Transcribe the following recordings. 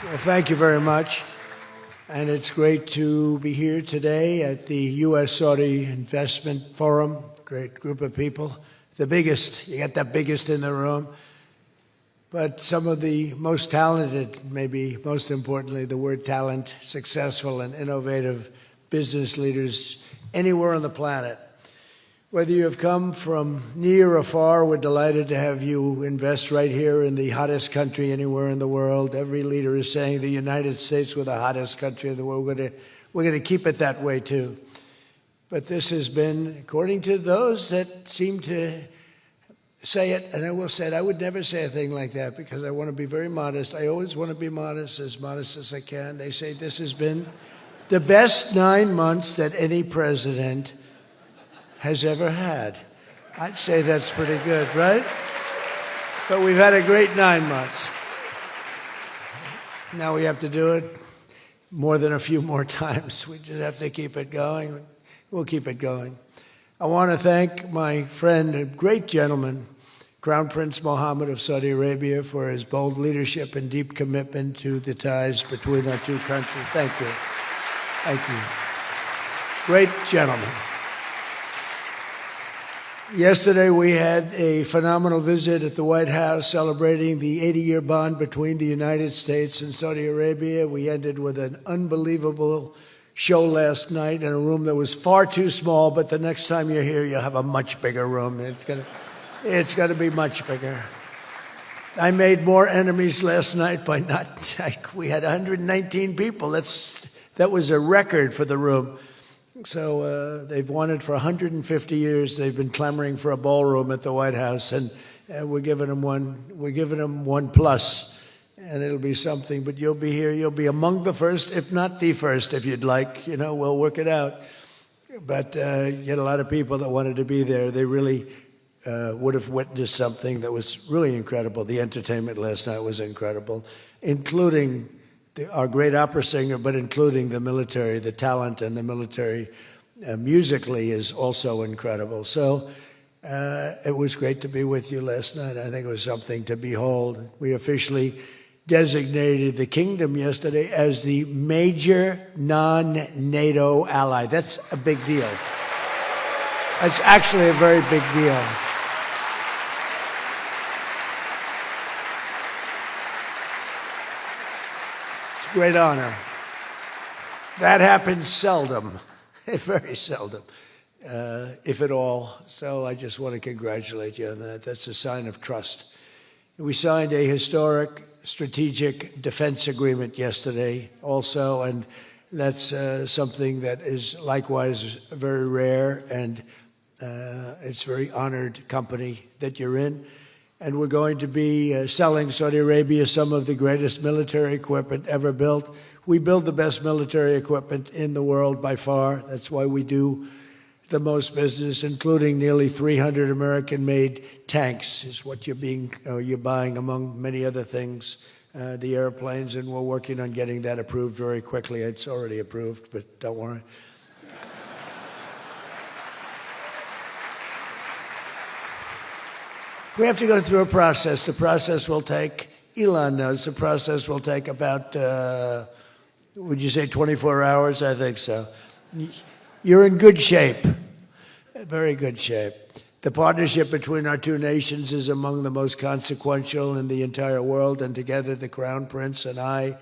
Well, thank you very much. And it's great to be here today at the U.S. Saudi Investment Forum. Great group of people. The biggest, you got the biggest in the room. But some of the most talented, maybe most importantly, the word talent, successful and innovative business leaders anywhere on the planet. Whether you have come from near or far, we're delighted to have you invest right here in the hottest country anywhere in the world. Every leader is saying the United States we're the hottest country in the world. We're going to keep it that way too. But this has been, according to those that seem to say it, and I will say it, I would never say a thing like that because I want to be very modest. I always want to be modest as I can. They say this has been the best 9 months that any president has ever had. I'd say that's pretty good, right? But we've had a great 9 months. Now we have to do it more than a few more times. We just have to keep it going. We'll keep it going. I want to thank my friend, a great gentleman, Crown Prince Mohammed of Saudi Arabia, for his bold leadership and deep commitment to the ties between our two countries. Thank you. Thank you. Great gentleman. Yesterday, we had a phenomenal visit at the White House celebrating the 80-year bond between the United States and Saudi Arabia. We ended with an unbelievable show last night in a room that was far too small, but the next time you're here, you'll have a much bigger room. It's going to be much bigger. I made more enemies last night by we had 119 people. That was a record for the room. So they've wanted for 150 years. They've been clamoring for a ballroom at the White House, and we're giving them one. We're giving them one plus, and it'll be something. But you'll be here. You'll be among the first, if not the first, if you'd like. You know, we'll work it out. But you had a lot of people that wanted to be there. They really would have witnessed something that was really incredible. The entertainment last night was incredible, including our great opera singer, but including the military, the talent and the military musically is also incredible. So it was great to be with you last night. I think it was something to behold. We officially designated the kingdom yesterday as the major non-NATO ally. That's a big deal. It's actually a very big deal. Great honor. That happens seldom, very seldom, if at all. So I just want to congratulate you on that. That's a sign of trust. We signed a historic strategic defense agreement yesterday also, and that's something that is likewise very rare, and it's a very honored company that you're in. And we're going to be selling Saudi Arabia some of the greatest military equipment ever built. We build the best military equipment in the world by far. That's why we do the most business, including nearly 300 American-made tanks is what you're buying, among many other things, the airplanes, and we're working on getting that approved very quickly. It's already approved, but don't worry. We have to go through a process. The process will take, Elon knows, the process will take about, would you say 24 hours? I think so. You're in good shape, very good shape. The partnership between our two nations is among the most consequential in the entire world, and together the Crown Prince and I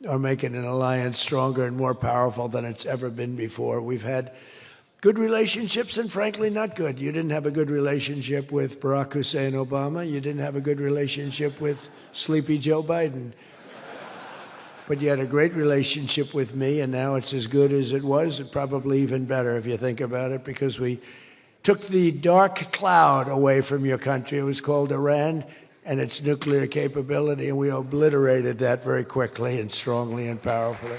are making an alliance stronger and more powerful than it's ever been before. We've had good relationships and, frankly, not good. You didn't have a good relationship with Barack Hussein Obama. You didn't have a good relationship with Sleepy Joe Biden. But you had a great relationship with me, and now it's as good as it was, and probably even better if you think about it, because we took the dark cloud away from your country. It was called Iran and its nuclear capability, and we obliterated that very quickly and strongly and powerfully.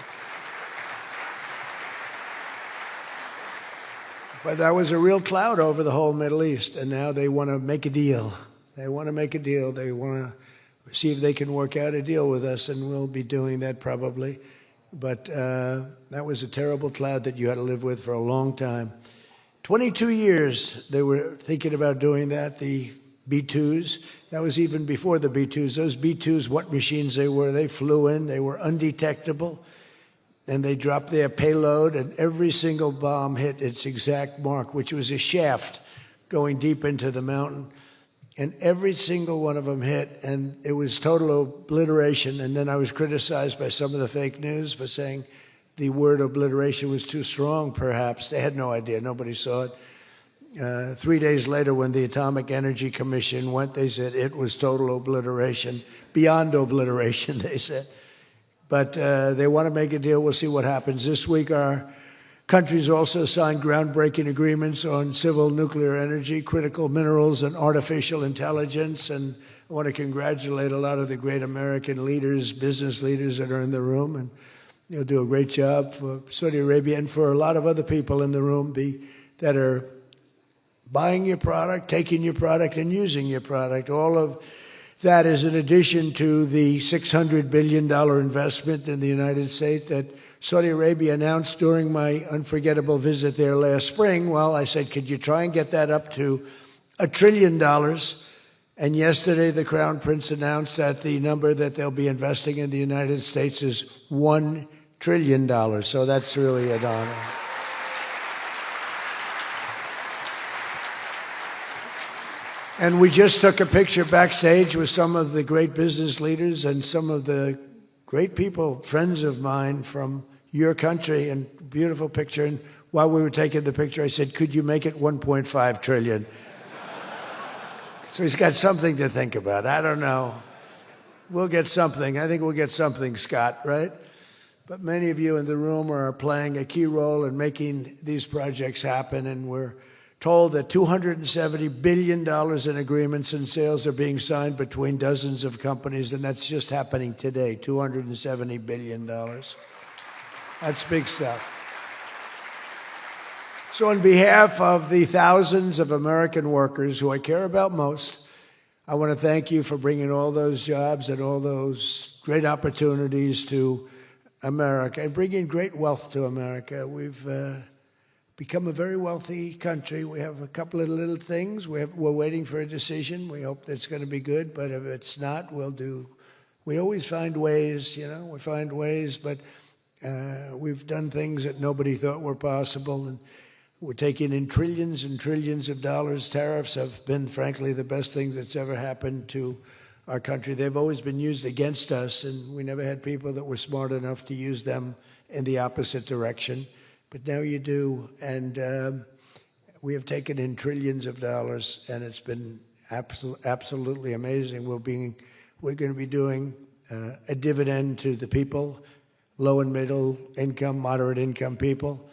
But that was a real cloud over the whole Middle East, and now they want to make a deal. They want to make a deal. They want to see if they can work out a deal with us, and we'll be doing that probably. But that was a terrible cloud that you had to live with for a long time. 22 years they were thinking about doing that. The B-2s. That was even before the B-2s. Those B-2s, what machines they were, they flew in, they were undetectable, and they dropped their payload, and every single bomb hit its exact mark, which was a shaft going deep into the mountain. And every single one of them hit, and it was total obliteration. And then I was criticized by some of the fake news for saying the word obliteration was too strong, perhaps. They had no idea. Nobody saw it. 3 days later, when the Atomic Energy Commission went, they said it was total obliteration, beyond obliteration, they said. But they want to make a deal. We'll see what happens. This week, our countries also signed groundbreaking agreements on civil nuclear energy, critical minerals, and artificial intelligence. And I want to congratulate a lot of the great American leaders, business leaders that are in the room. And you'll do a great job for Saudi Arabia and for a lot of other people in the room that are buying your product, taking your product, and using your product. All of that is in addition to the $600 billion investment in the United States that Saudi Arabia announced during my unforgettable visit there last spring. Well, I said, could you try and get that up to $1 trillion? And yesterday, the Crown Prince announced that the number that they'll be investing in the United States is $1 trillion. So that's really an honor. And we just took a picture backstage with some of the great business leaders and some of the great people, friends of mine from your country, and beautiful picture. And while we were taking the picture, I said, could you make it 1.5 trillion? So he's got something to think about. I don't know. We'll get something. I think we'll get something, Scott, right? But many of you in the room are playing a key role in making these projects happen, and we're told that $270 billion in agreements and sales are being signed between dozens of companies, and that's just happening today, $270 billion. That's big stuff. So on behalf of the thousands of American workers who I care about most, I want to thank you for bringing all those jobs and all those great opportunities to America and bringing great wealth to America. We've become a very wealthy country. We have a couple of little things. We're waiting for a decision. We hope that's going to be good, but if it's not, we always find ways, we find ways, but we've done things that nobody thought were possible, and we're taking in trillions and trillions of dollars. Tariffs have been, frankly, the best thing that's ever happened to our country. They've always been used against us, and we never had people that were smart enough to use them in the opposite direction. But now you do, and we have taken in trillions of dollars, and it's been absolutely amazing. We're going to be doing a dividend to the people, low and middle income, moderate income people,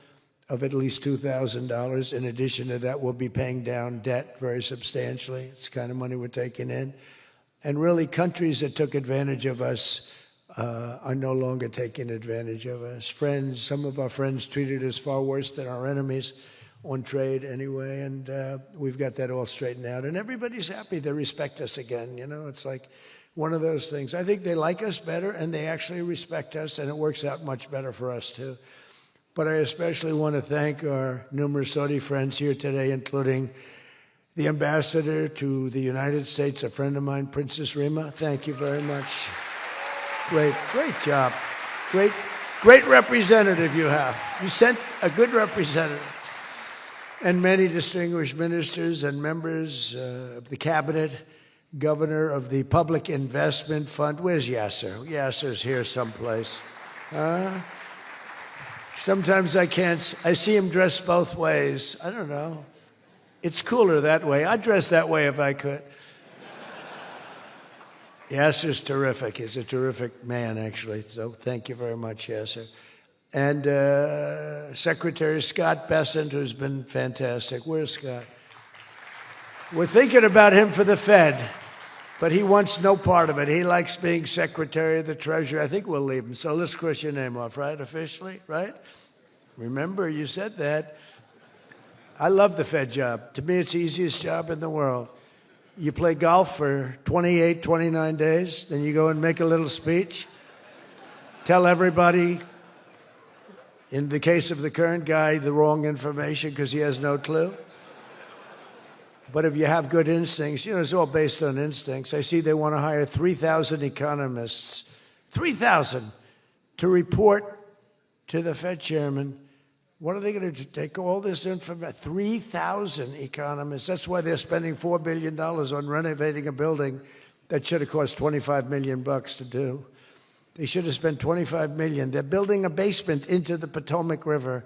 of at least $2,000. In addition to that, we'll be paying down debt very substantially. It's the kind of money we're taking in. And really, countries that took advantage of us are no longer taking advantage of us. Friends, some of our friends treated us far worse than our enemies on trade anyway, and we've got that all straightened out. And everybody's happy. They respect us again. It's like one of those things. I think they like us better, and they actually respect us, and it works out much better for us, too. But I especially want to thank our numerous Saudi friends here today, including the ambassador to the United States, a friend of mine, Princess Rima. Thank you very much. Great job. Great representative you have. You sent a good representative. And many distinguished ministers and members of the cabinet, governor of the Public Investment Fund. Where's Yasser? Yasser's here someplace. Sometimes I see him dressed both ways. I don't know. It's cooler that way. I'd dress that way if I could. Yasser's terrific. He's a terrific man, actually. So thank you very much, Yasser. And Secretary Scott Bessent, who's been fantastic. Where's Scott? We're thinking about him for the Fed, but he wants no part of it. He likes being Secretary of the Treasury. I think we'll leave him. So let's cross your name off, right? Officially, right? Remember, you said that. I love the Fed job. To me, it's the easiest job in the world. You play golf for 28, 29 days, then you go and make a little speech, tell everybody, in the case of the current guy, the wrong information because he has no clue. But if you have good instincts, you know, it's all based on instincts. I see they want to hire 3,000 economists, 3,000, to report to the Fed chairman. What are they going to do? Take all this information? 3,000 economists. That's why they're spending $4 billion on renovating a building that should have cost $25 million to do. They should have spent $25 million. They're building a basement into the Potomac River.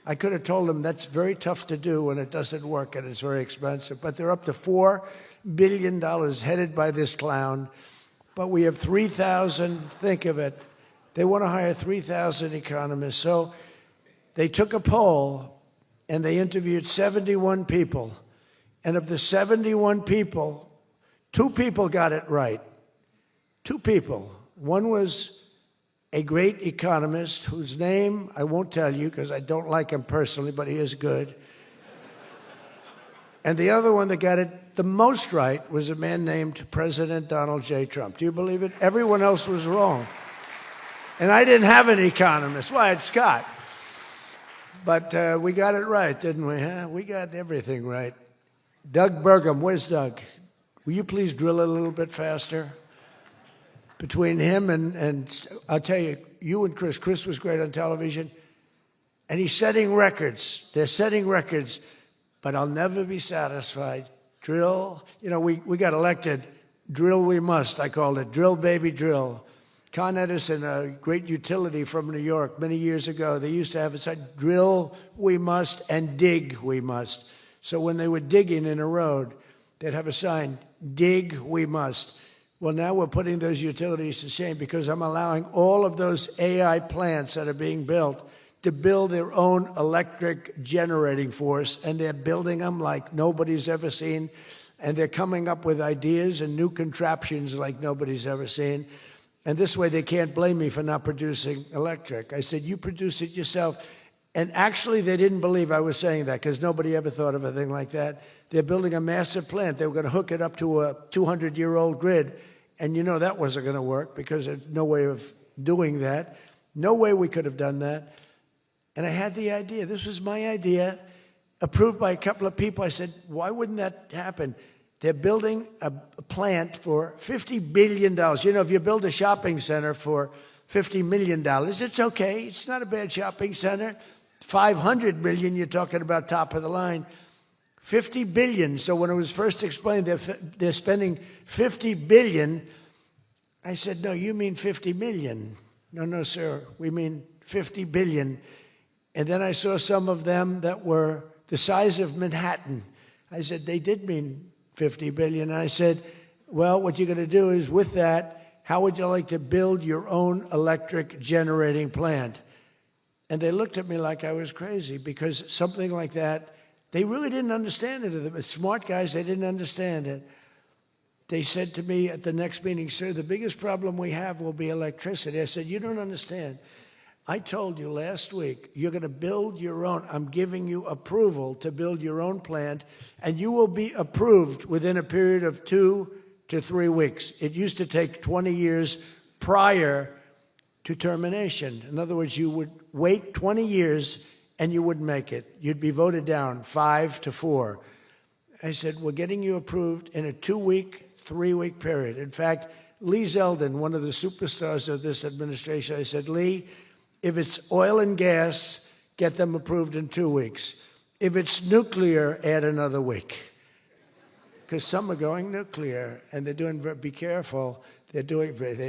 I could have told them that's very tough to do and it doesn't work and it's very expensive. But they're up to $4 billion headed by this clown. But we have 3,000, think of it. They want to hire 3,000 economists. So they took a poll and they interviewed 71 people. And of the 71 people, 2 people got it right. 2 people. One was a great economist whose name I won't tell you because I don't like him personally, but he is good. And the other one that got it the most right was a man named President Donald J. Trump. Do you believe it? Everyone else was wrong. And I didn't have an economist. Well, I had Scott. But we got it right, didn't we? Huh? We got everything right. Doug Burgum, where's Doug? Will you please drill a little bit faster? Between him and I'll tell you, you and Chris was great on television, and he's setting records. They're setting records, but I'll never be satisfied. Drill, you know, we got elected. Drill we must, I called it. Drill, baby, drill. Con Edison, a great utility from New York many years ago, they used to have it said, drill we must and dig we must. So when they were digging in a road, they'd have a sign, dig we must. Well, now we're putting those utilities to shame because I'm allowing all of those AI plants that are being built to build their own electric generating force, and they're building them like nobody's ever seen, and they're coming up with ideas and new contraptions like nobody's ever seen. And this way they can't blame me for not producing electric. I said, you produce it yourself. And actually they didn't believe I was saying that because nobody ever thought of a thing like that. They're building a massive plant. They were going to hook it up to a 200-year-old grid. And you know that wasn't going to work because there's no way of doing that. No way we could have done that. And I had the idea. This was my idea, approved by a couple of people. I said, why wouldn't that happen? They're building a plant for $50 billion. You know, if you build a shopping center for $50 million, it's okay. It's not a bad shopping center. $500 million, you're talking about top of the line. $50 billion. So when it was first explained they're spending $50 billion, I said, no, you mean 50 million. No, sir, we mean 50 billion. And then I saw some of them that were the size of Manhattan. I said, they did mean 50 billion. And I said, well, what you're going to do is with that, how would you like to build your own electric generating plant? And they looked at me like I was crazy because something like that, they really didn't understand it. The smart guys, they didn't understand it. They said to me at the next meeting, sir, the biggest problem we have will be electricity. I said, you don't understand. I told you last week, you're going to build your own. I'm giving you approval to build your own plant, and you will be approved within a period of 2 to 3 weeks. It used to take 20 years prior to termination. In other words, you would wait 20 years and you wouldn't make it. You'd be voted down 5 to 4. I said, we're getting you approved in a 2-week, 3-week period. In fact, Lee Zeldin, one of the superstars of this administration, I said, Lee, if it's oil and gas, get them approved in 2 weeks. If it's nuclear, add another week. Because some are going nuclear, and they're doing, be careful. They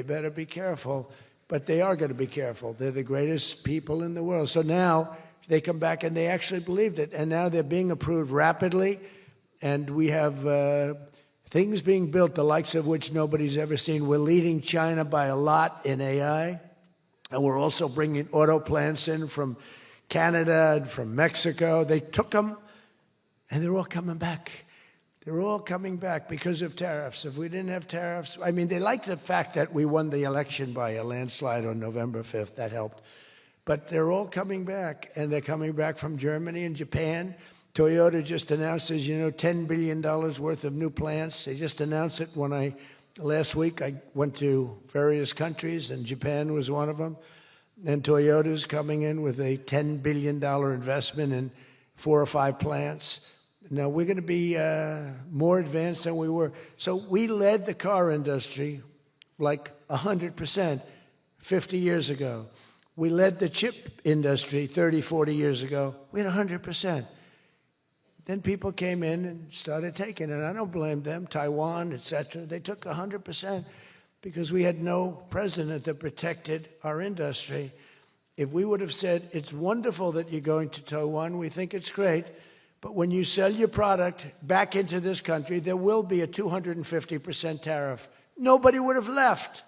better be careful. But they are going to be careful. They're the greatest people in the world. So now they come back and they actually believed it. And now they're being approved rapidly. And we have things being built, the likes of which nobody's ever seen. We're leading China by a lot in AI. And we're also bringing auto plants in from Canada and from Mexico. They took them, and they're all coming back. They're all coming back because of tariffs. If we didn't have tariffs, I mean, they like the fact that we won the election by a landslide on November 5th. That helped. But they're all coming back, and they're coming back from Germany and Japan. Toyota just announced, as you know, $10 billion worth of new plants. They just announced it last week. I went to various countries, and Japan was one of them. And Toyota's coming in with a $10 billion investment in 4 or 5 plants. Now, we're going to be more advanced than we were. So we led the car industry like 100% 50 years ago. We led the chip industry 30, 40 years ago. We had 100%. Then people came in and started taking it. I don't blame them, Taiwan, et cetera. They took 100% because we had no president that protected our industry. If we would have said, it's wonderful that you're going to Taiwan, we think it's great, but when you sell your product back into this country, there will be a 250% tariff. Nobody would have left.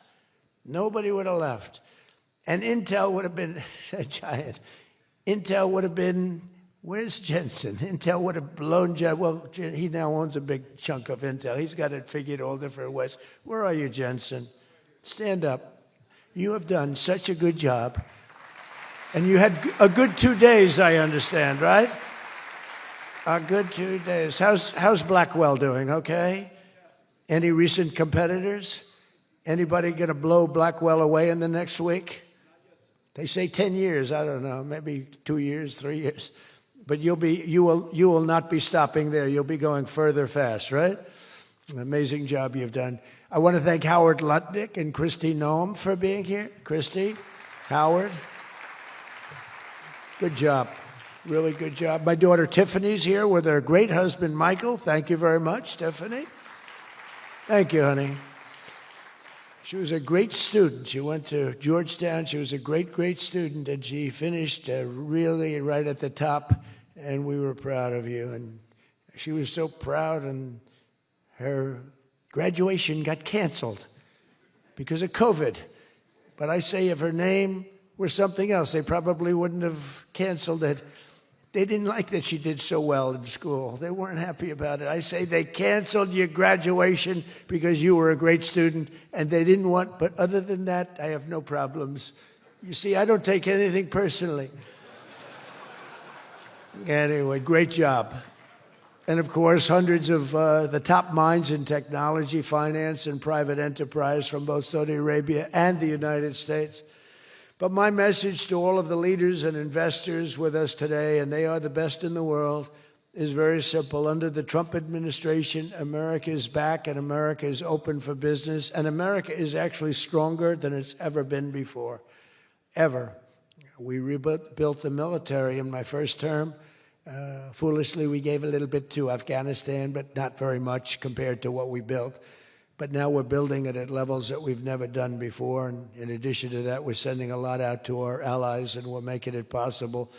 Nobody would have left. And Intel would have been a giant. Intel would have been, where's Jensen? Intel would have blown, well, he now owns a big chunk of Intel. He's got it figured all different ways. Where are you, Jensen? Stand up. You have done such a good job. And you had a good 2 days, I understand, right? A good 2 days. How's Blackwell doing, okay? Any recent competitors? Anybody going to blow Blackwell away in the next week? They say 10 years. I don't know, maybe 2 years, 3 years. But you will not be stopping there. You'll be going further fast, right? An amazing job you've done. I want to thank Howard Lutnick and Christy Noem for being here. Christy, Howard, good job. Really good job. My daughter Tiffany's here with her great husband, Michael. Thank you very much, Tiffany. Thank you, honey. She was a great student. She went to Georgetown. She was a great, great student, and she finished really right at the top, and we were proud of you. And she was so proud, and her graduation got canceled because of COVID. But I say if her name were something else, they probably wouldn't have canceled it. They didn't like that she did so well in school. They weren't happy about it. I say they canceled your graduation because you were a great student, and they didn't want, but other than that, I have no problems. You see, I don't take anything personally. Anyway, great job. And of course, hundreds of the top minds in technology, finance, and private enterprise from both Saudi Arabia and the United States. But my message to all of the leaders and investors with us today, and they are the best in the world, is very simple. Under the Trump administration, America is back and America is open for business. And America is actually stronger than it's ever been before, ever. We rebuilt the military in my first term. Foolishly, we gave a little bit to Afghanistan, but not very much compared to what we built. But now we're building it at levels that we've never done before. And in addition to that, we're sending a lot out to our allies, and we're making it possible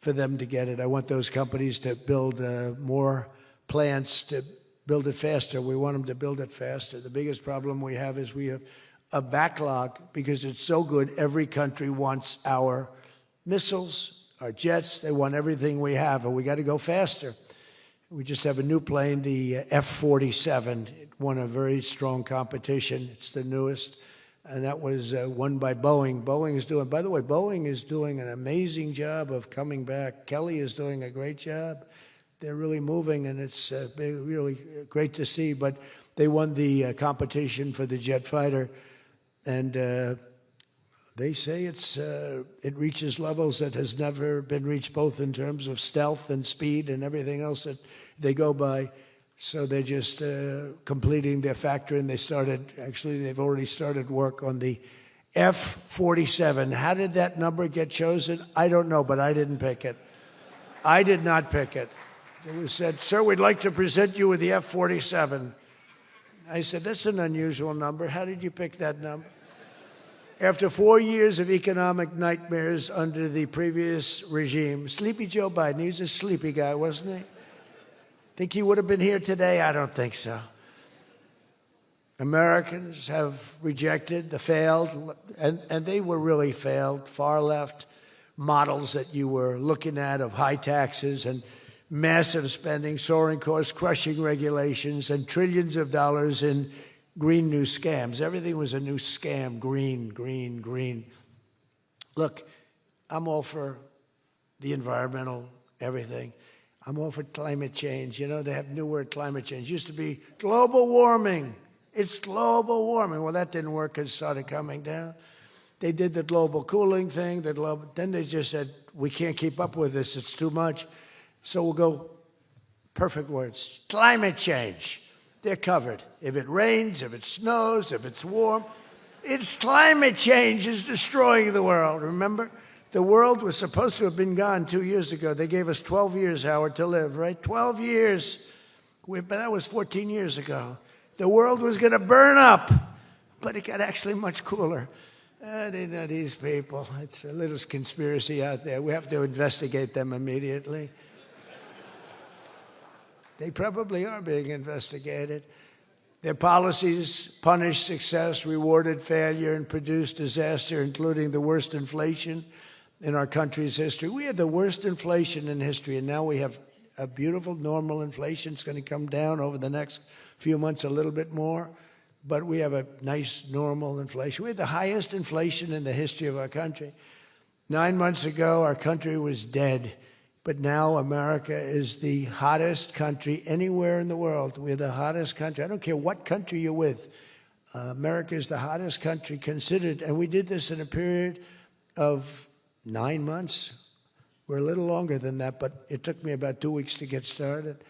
for them to get it. I want those companies to build more plants, to build it faster. We want them to build it faster. The biggest problem we have is we have a backlog because it's so good. Every country wants our missiles, our jets. They want everything we have, and we got to go faster. We just have a new plane, the F-47. It won a very strong competition. It's the newest, and that was won by Boeing. Boeing is doing, by the way, Boeing is doing an amazing job of coming back. Kelly is doing a great job. They're really moving, and it's really great to see. But they won the competition for the jet fighter, and they say it reaches levels that has never been reached, both in terms of stealth and speed and everything else that they go by. So they're just completing their factory, and they've already started work on the F-47. How did that number get chosen? I don't know, but I didn't pick it. I did not pick it. It was said, sir, we'd like to present you with the F-47. I said, that's an unusual number. How did you pick that number? After 4 years of economic nightmares under the previous regime, Sleepy Joe Biden, he's a sleepy guy, wasn't he? Think he would have been here today? I don't think so. Americans have rejected the failed, and they were really failed, far left models that you were looking at of high taxes and massive spending, soaring costs, crushing regulations, and trillions of dollars in green new scams. Everything was a new scam, green, green, green. Look, I'm all for the environmental, everything. I'm all for climate change. You know, they have a new word, climate change. It used to be global warming. It's global warming. Well, that didn't work because it started coming down. They did the global cooling thing. Then they just said, we can't keep up with this. It's too much. So we'll go perfect words. Climate change. They're covered. If it rains, if it snows, if it's warm, it's climate change is destroying the world, remember? The world was supposed to have been gone 2 years ago. They gave us 12 years, Howard, to live, right? 12 years. But that was 14 years ago. The world was going to burn up, but it got actually much cooler. They know these people. It's a little conspiracy out there. We have to investigate them immediately. They probably are being investigated. Their policies punished success, rewarded failure, and produced disaster, including the worst inflation in our country's history. We had the worst inflation in history, and now we have a beautiful normal inflation. It's going to come down over the next few months a little bit more, but we have a nice normal inflation. We had the highest inflation in the history of our country. 9 months ago, our country was dead. But now America is the hottest country anywhere in the world. We're the hottest country. I don't care what country you're with. America is the hottest country considered. And we did this in a period of 9 months. We're a little longer than that, but it took me about 2 weeks to get started.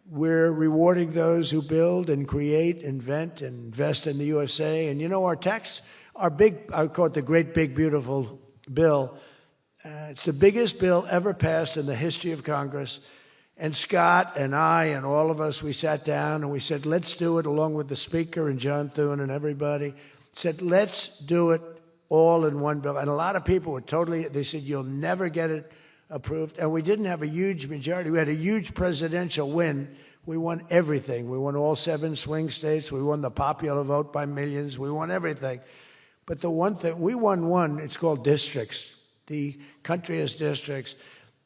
We're rewarding those who build and create, invent, and invest in the USA. And you know, our tax, our big, I call it the great big beautiful bill. It's the biggest bill ever passed in the history of Congress. And Scott and I and all of us, we sat down and we said, let's do it, along with the Speaker and John Thune and everybody, said, let's do it all in one bill. And a lot of people were they said, you'll never get it approved. And we didn't have a huge majority. We had a huge presidential win. We won everything. We won all 7 swing states. We won the popular vote by millions. We won everything. But the one thing, we won one, it's called districts. The country has districts,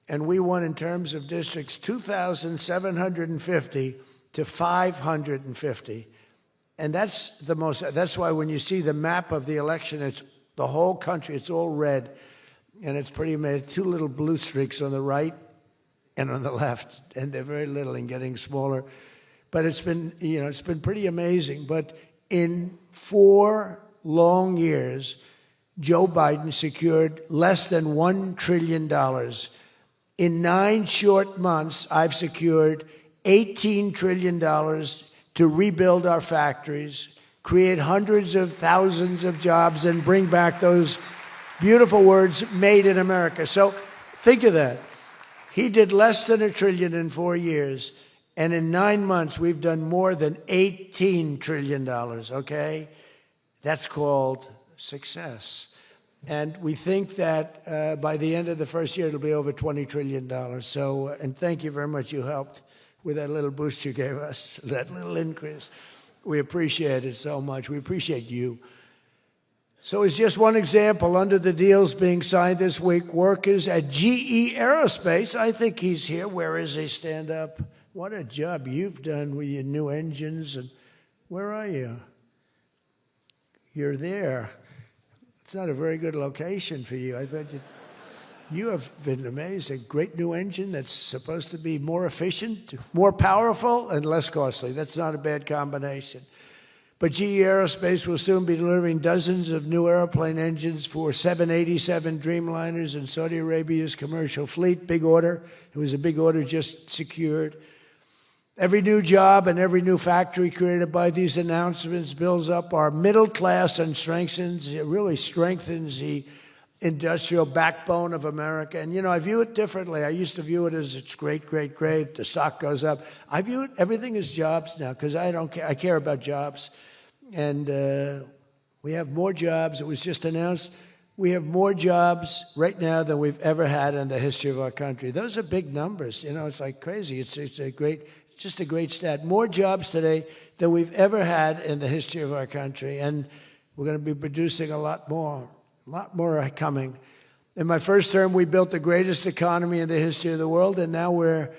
and we won in terms of districts 2,750 to 550. And that's why when you see the map of the election, it's the whole country, it's all red, and it's pretty amazing. 2 little blue streaks on the right and on the left, and they're very little and getting smaller. But it's been, it's been pretty amazing. But in 4 long years, Joe Biden secured less than $1 trillion. In 9 short months, I've secured $18 trillion to rebuild our factories, create hundreds of thousands of jobs, and bring back those beautiful words, made in America. So think of that. He did less than $1 trillion in 4 years, and in 9 months, we've done more than $18 trillion, okay? That's called success. And we think that by the end of the first year, it'll be over $20 trillion. So, and thank you very much. You helped with that little boost you gave us, that little increase. We appreciate it so much. We appreciate you. So it's just one example. Under the deals being signed this week, workers at GE Aerospace, I think he's here. Where is he? Stand up. What a job you've done with your new engines. And where are you? You're there. It's not a very good location for you. I thought you have been amazing. Great new engine that's supposed to be more efficient, more powerful, and less costly. That's not a bad combination. But GE Aerospace will soon be delivering dozens of new airplane engines for 787 Dreamliners in Saudi Arabia's commercial fleet. Big order. It was a big order just secured. Every new job and every new factory created by these announcements builds up our middle class and really strengthens the industrial backbone of America. And, I view it differently. I used to view it as it's great, great, great. The stock goes up. I view everything as jobs now because I don't care. I care about jobs. And we have more jobs. It was just announced we have more jobs right now than we've ever had in the history of our country. Those are big numbers. It's like crazy. It's just a great stat. More jobs today than we've ever had in the history of our country. And we're going to be producing a lot more are coming. In my first term, we built the greatest economy in the history of the world, and now we're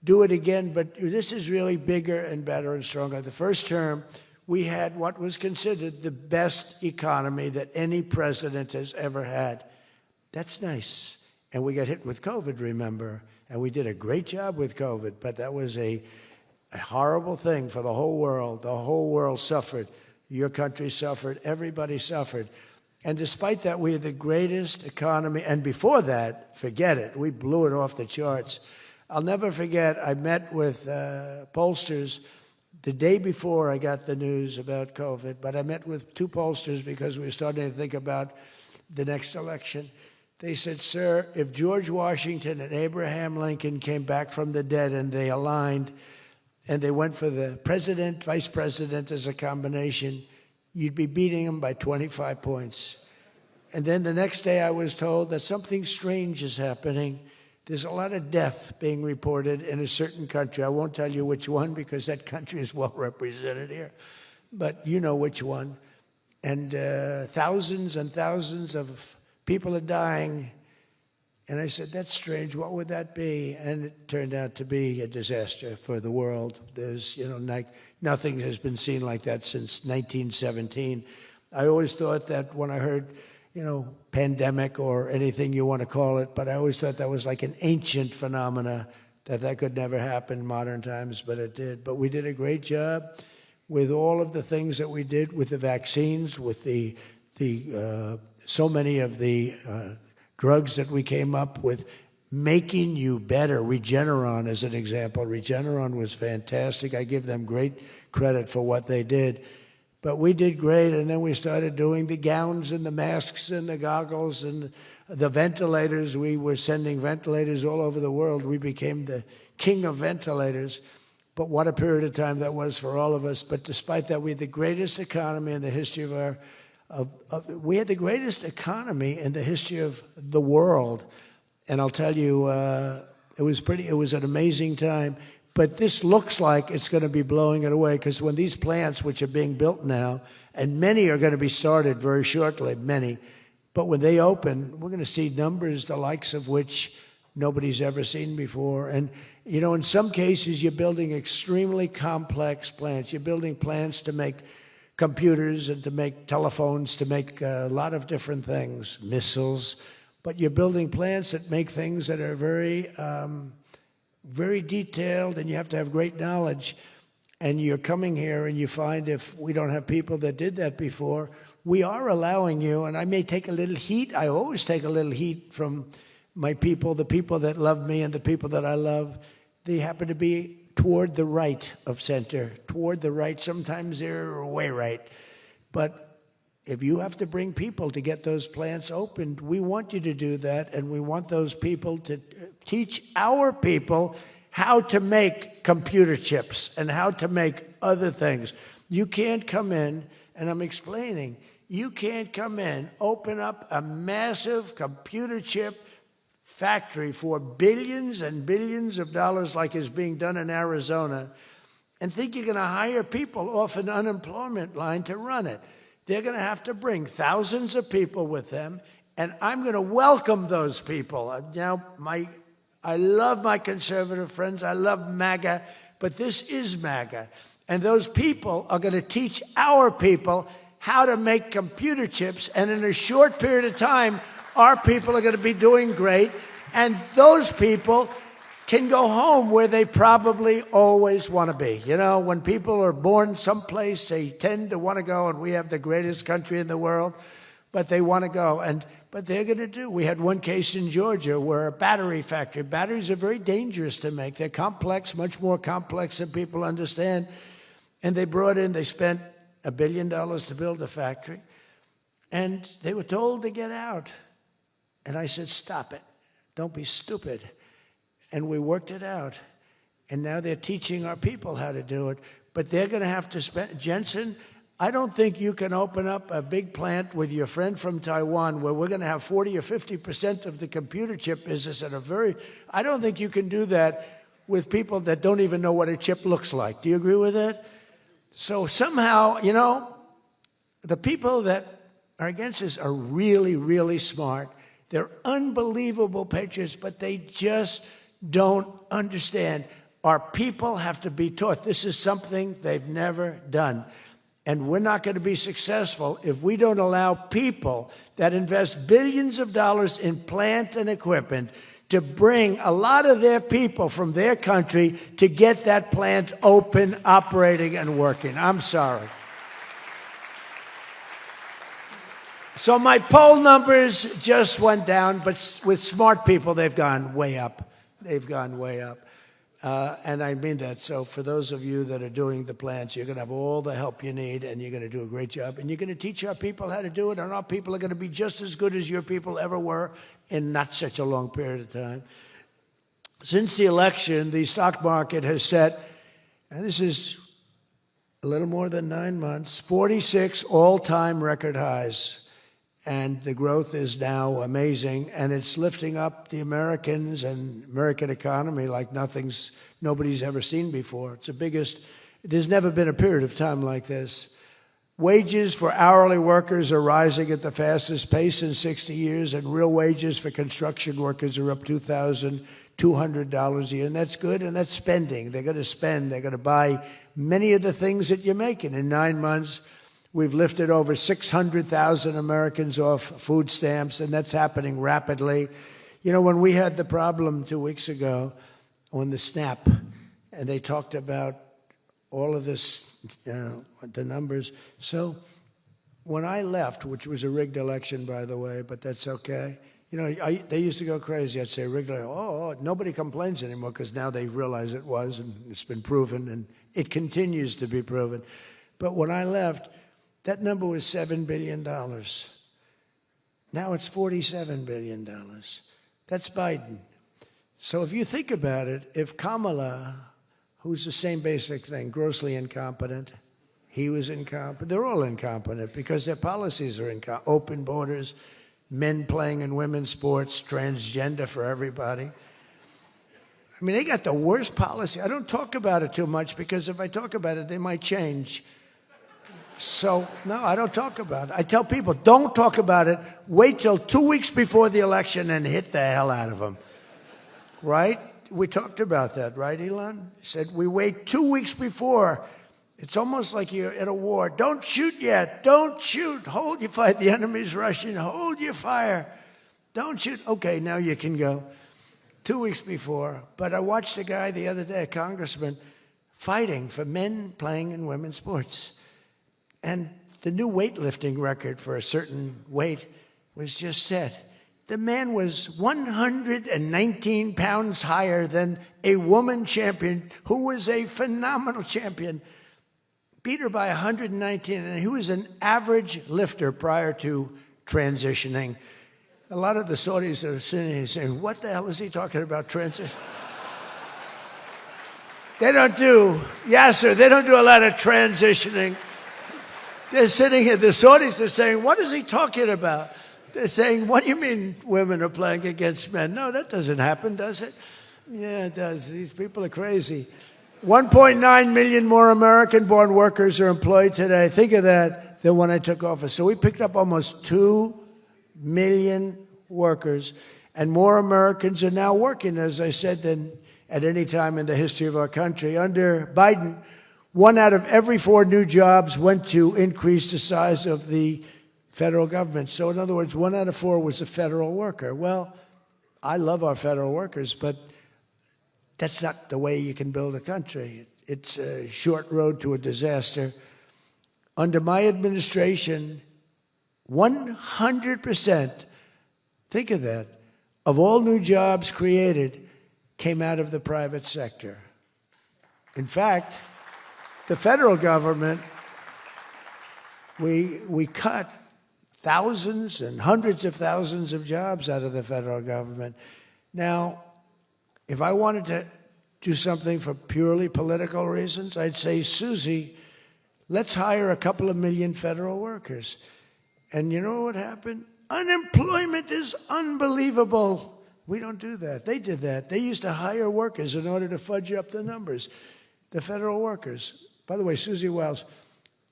do it again. But this is really bigger and better and stronger. The first term, we had what was considered the best economy that any president has ever had. That's nice. And we got hit with COVID, remember? And we did a great job with COVID, but that was a horrible thing for the whole world. The whole world suffered. Your country suffered. Everybody suffered. And despite that, we had the greatest economy. And before that, forget it. We blew it off the charts. I'll never forget, I met with pollsters the day before I got the news about COVID, but I met with 2 pollsters because we were starting to think about the next election. They said, sir, if George Washington and Abraham Lincoln came back from the dead and they aligned and they went for the president, vice president as a combination, you'd be beating them by 25 points. And then the next day I was told that something strange is happening. There's a lot of death being reported in a certain country. I won't tell you which one because that country is well represented here, but you know which one. And thousands and thousands of people are dying. And I said, that's strange. What would that be? And it turned out to be a disaster for the world. There's, nothing has been seen like that since 1917. I always thought that when I heard, pandemic or anything you want to call it, but I always thought that was like an ancient phenomena, that could never happen in modern times, but it did. But we did a great job with all of the things that we did with the vaccines, with so many of the drugs that we came up with, making you better. Regeneron is an example. Regeneron was fantastic. I give them great credit for what they did. But we did great, and then we started doing the gowns and the masks and the goggles and the ventilators. We were sending ventilators all over the world. We became the king of ventilators. But what a period of time that was for all of us. But despite that, we had the greatest economy in the history we had the greatest economy in the history of the world. And I'll tell you, it was an amazing time. But this looks like it's going to be blowing it away, because when these plants, which are being built now, and many are going to be started very shortly, many, but when they open, we're going to see numbers the likes of which nobody's ever seen before. And, in some cases, you're building extremely complex plants. You're building plants to make computers and to make telephones, to make a lot of different things, missiles. But you're building plants that make things that are very very detailed, and you have to have great knowledge. And you're coming here and you find, if we don't have people that did that before, we are allowing you, and I may take a little heat. I always take a little heat from my people, the people that love me and the people that I love. They happen to be toward the right of center, toward the right. Sometimes they're way right. But if you have to bring people to get those plants opened, we want you to do that, and we want those people to teach our people how to make computer chips and how to make other things. You can't come in, and I'm explaining, you can't come in, open up a massive computer chip factory for billions and billions of dollars like is being done in Arizona, and think you're going to hire people off an unemployment line to run it. They're going to have to bring thousands of people with them, and I'm going to welcome those people. Now, I love my conservative friends. I love MAGA, but this is MAGA. And those people are going to teach our people how to make computer chips, and in a short period of time, our people are going to be doing great, and those people can go home where they probably always want to be. When people are born someplace, they tend to want to go, and we have the greatest country in the world, but they want to go. But they're going to do. We had one case in Georgia where a battery factory, batteries are very dangerous to make. They're complex, much more complex than people understand. And they spent $1 billion to build a factory, and they were told to get out. And I said, stop it. Don't be stupid. And we worked it out. And now they're teaching our people how to do it. But they're going to have to spend, Jensen, I don't think you can open up a big plant with your friend from Taiwan where we're going to have 40 or 50% of the computer chip business I don't think you can do that with people that don't even know what a chip looks like. Do you agree with that? So somehow, the people that are against this are really, really smart. They're unbelievable patriots, but they just don't understand. Our people have to be taught. This is something they've never done. And we're not going to be successful if we don't allow people that invest billions of dollars in plant and equipment to bring a lot of their people from their country to get that plant open, operating, and working. I'm sorry. So my poll numbers just went down, but with smart people, they've gone way up. They've gone way up. And I mean that. So for those of you that are doing the plants, you're going to have all the help you need, and you're going to do a great job. And you're going to teach our people how to do it, and our people are going to be just as good as your people ever were in not such a long period of time. Since the election, the stock market has set, and this is a little more than 9 months, 46 all-time record highs. And the growth is now amazing, and it's lifting up the Americans and American economy like nobody's ever seen before. It's the biggest. There's never been a period of time like this. Wages for hourly workers are rising at the fastest pace in 60 years, and real wages for construction workers are up $2,200 a year, and that's good, and that's spending. They're going to spend. They're going to buy many of the things that you're making. In 9 months, we've lifted over 600,000 Americans off food stamps, and that's happening rapidly. You know, when we had the problem 2 weeks ago on the SNAP, and they talked about all of this, the numbers. So when I left, which was a rigged election, by the way, but that's okay. You know, they used to go crazy. I'd say rigged election. Oh, nobody complains anymore because now they realize it was, and it's been proven, and it continues to be proven. But when I left, that number was $7 billion. Now it's $47 billion. That's Biden. So if you think about it, if Kamala, who's the same basic thing, grossly incompetent, he was incompetent. They're all incompetent because their policies are incompetent. Open borders, men playing in women's sports, transgender for everybody. I mean, they got the worst policy. I don't talk about it too much because if I talk about it, they might change. So, no, I don't talk about it. I tell people, don't talk about it. Wait till 2 weeks before the election and hit the hell out of them. Right? We talked about that, right, Elon? He said, we wait 2 weeks before. It's almost like you're at a war. Don't shoot yet. Don't shoot. Hold your fire. The enemy's rushing. Hold your fire. Don't shoot. Okay, now you can go. 2 weeks before. But I watched a guy the other day, a congressman, fighting for men playing in women's sports. And the new weightlifting record for a certain weight was just set. The man was 119 pounds higher than a woman champion who was a phenomenal champion. Beat her by 119, and he was an average lifter prior to transitioning. A lot of the Saudis are sitting here saying, what the hell is he talking about, transition? They don't do a lot of transitioning. They're sitting here, the Saudis are saying, what is he talking about? They're saying, what do you mean women are playing against men? No, that doesn't happen, does it? Yeah, it does. These people are crazy. 1.9 million more American-born workers are employed today. Think of that, than when I took office. So we picked up almost 2 million workers, and more Americans are now working, as I said, than at any time in the history of our country. Under Biden, 1 out of every 4 new jobs went to increase the size of the federal government. So in other words, 1 out of 4 was a federal worker. Well, I love our federal workers, but that's not the way you can build a country. It's a short road to a disaster. Under my administration, 100%, think of that, of all new jobs created came out of the private sector. In fact, the federal government, we cut thousands and hundreds of thousands of jobs out of the federal government. Now, if I wanted to do something for purely political reasons, I'd say, Susie, let's hire a couple of million federal workers. And you know what happened? Unemployment is unbelievable. We don't do that. They did that. They used to hire workers in order to fudge up the numbers. The federal workers. By the way, Susie Wiles,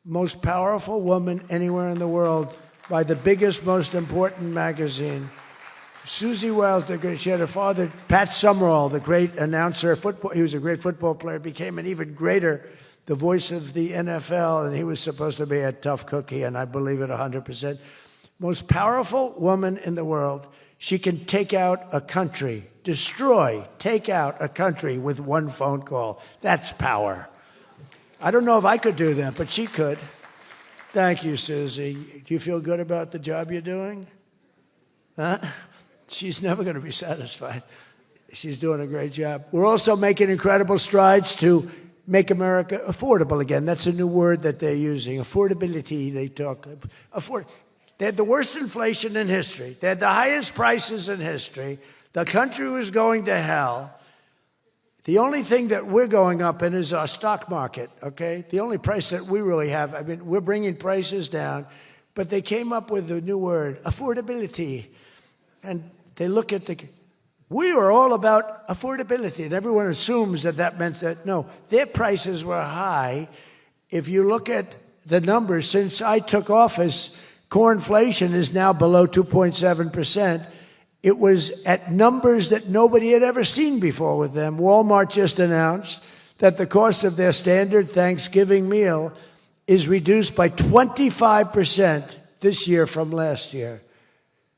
most powerful woman anywhere in the world by the biggest, most important magazine. Susie Wiles, she had her father, Pat Summerall, the great announcer, football. He was a great football player, became an even greater, the voice of the NFL, and he was supposed to be a tough cookie, and I believe it 100%. Most powerful woman in the world. She can take out a country, take out a country with 1 phone call. That's power. I don't know if I could do that, but she could. Thank you, Susie. Do you feel good about the job you're doing? Huh? She's never going to be satisfied. She's doing a great job. We're also making incredible strides to make America affordable again. That's a new word that they're using. Affordability, they talk. They had the worst inflation in history. They had the highest prices in history. The country was going to hell. The only thing that we're going up in is our stock market, okay? The only price that we really have, I mean, we're bringing prices down, but they came up with a new word, affordability. And they look at we were all about affordability, and everyone assumes that that meant that, no, their prices were high. If you look at the numbers, since I took office, core inflation is now below 2.7%. It was at numbers that nobody had ever seen before with them. Walmart just announced that the cost of their standard Thanksgiving meal is reduced by 25% this year from last year.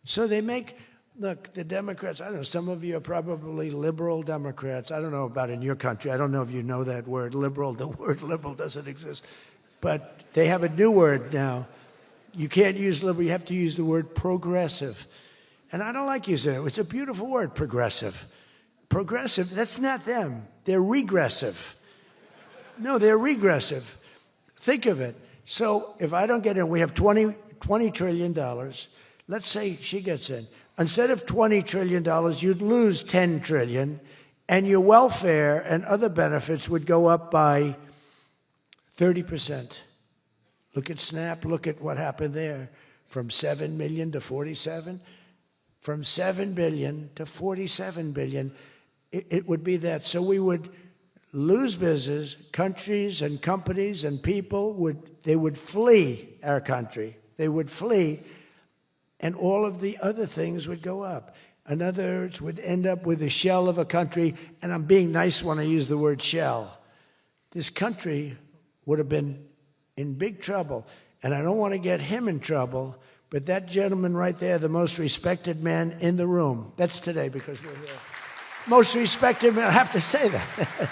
So they make, look, the Democrats, I don't know, some of you are probably liberal Democrats. I don't know about in your country. I don't know if you know that word, liberal. The word liberal doesn't exist. But they have a new word now. You can't use liberal. You have to use the word progressive. And I don't like using it. It's a beautiful word, progressive. Progressive, that's not them. They're regressive. No, they're regressive. Think of it. So if I don't get in, we have $20 trillion. Let's say she gets in. Instead of $20 trillion, you'd lose $10 trillion, and your welfare and other benefits would go up by 30%. Look at Snap. Look at what happened there. From 7 million to 47. From 7 billion to 47 billion, it would be that. So we would lose business, countries and companies and people would flee our country. They would flee, and all of the other things would go up. In other words, would end up with a shell of a country, and I'm being nice when I use the word shell. This country would have been in big trouble, and I don't want to get him in trouble. But that gentleman right there, the most respected man in the room, that's today because we're here. Most respected man, I have to say that.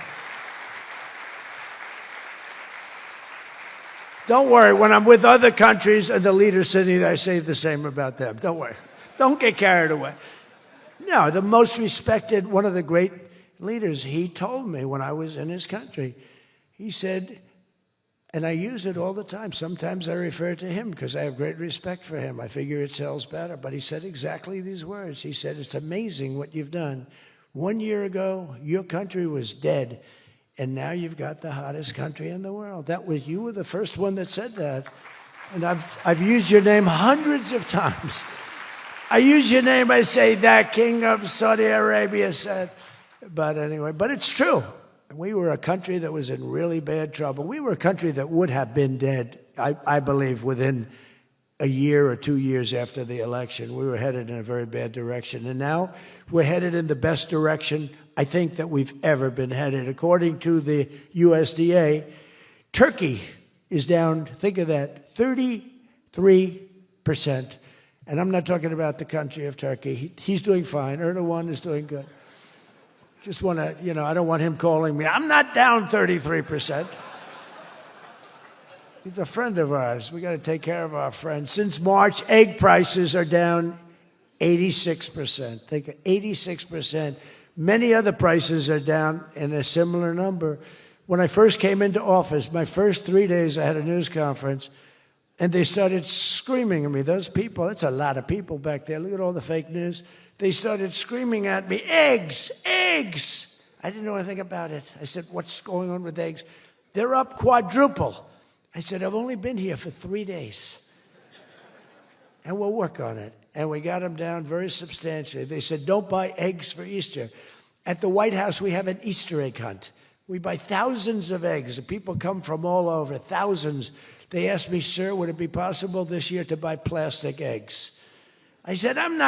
Don't worry, when I'm with other countries and the leaders sitting there, I say the same about them. Don't worry. Don't get carried away. No, the most respected, one of the great leaders, he told me when I was in his country, he said, and I use it all the time. Sometimes I refer to him because I have great respect for him. I figure it sells better. But he said exactly these words. He said, it's amazing what you've done. 1 year ago, your country was dead, and now you've got the hottest country in the world. You were the first one that said that. And I've used your name hundreds of times. I use your name, I say, that king of Saudi Arabia said. But anyway, but it's true. We were a country that was in really bad trouble. We were a country that would have been dead, I believe, within a year or 2 years after the election. We were headed in a very bad direction. And now we're headed in the best direction, I think, that we've ever been headed. According to the USDA, Turkey is down, think of that, 33%. And I'm not talking about the country of Turkey. He's doing fine. Erdogan is doing good. Just want to, I don't want him calling me. I'm not down 33%. He's a friend of ours. We got to take care of our friends. Since March, egg prices are down 86%. Think 86%. Many other prices are down in a similar number. When I first came into office, my first 3 days, I had a news conference, and they started screaming at me. Those people, that's a lot of people back there. Look at all the fake news. They started screaming at me, eggs, eggs. I didn't know anything about it. I said, what's going on with eggs? They're up quadruple. I said, I've only been here for 3 days. And we'll work on it. And we got them down very substantially. They said, don't buy eggs for Easter. At the White House, we have an Easter egg hunt. We buy thousands of eggs. People come from all over, thousands. They asked me, sir, would it be possible this year to buy plastic eggs? I said, I'm not